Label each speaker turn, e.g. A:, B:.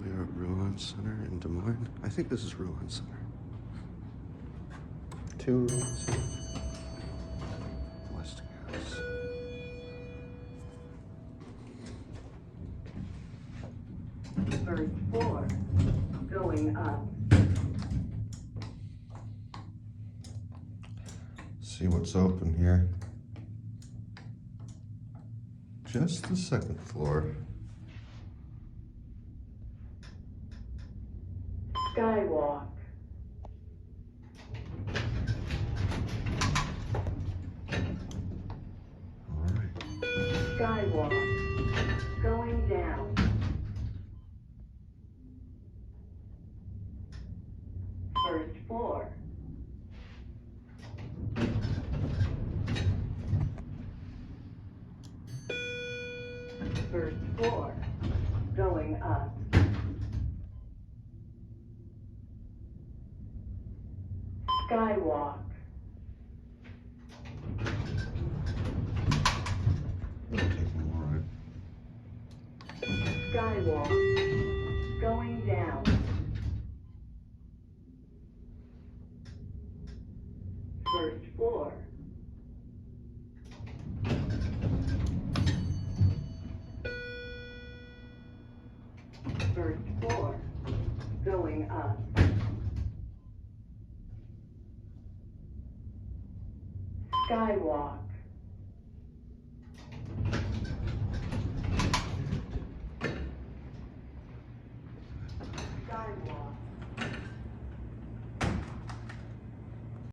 A: We are at Ruan Center in Des Moines. I think this is Ruan Center. 2 Ruan Center. Westinghouse.
B: First floor, going up.
A: See what's open here. Just the second floor.
B: Skywalk.
A: All right.
B: Skywalk. Going down. First floor. First floor. Going up. Skywalk.
A: Taking a ride.
B: Skywalk. Going down. First floor. First floor. Going up. Skywalk.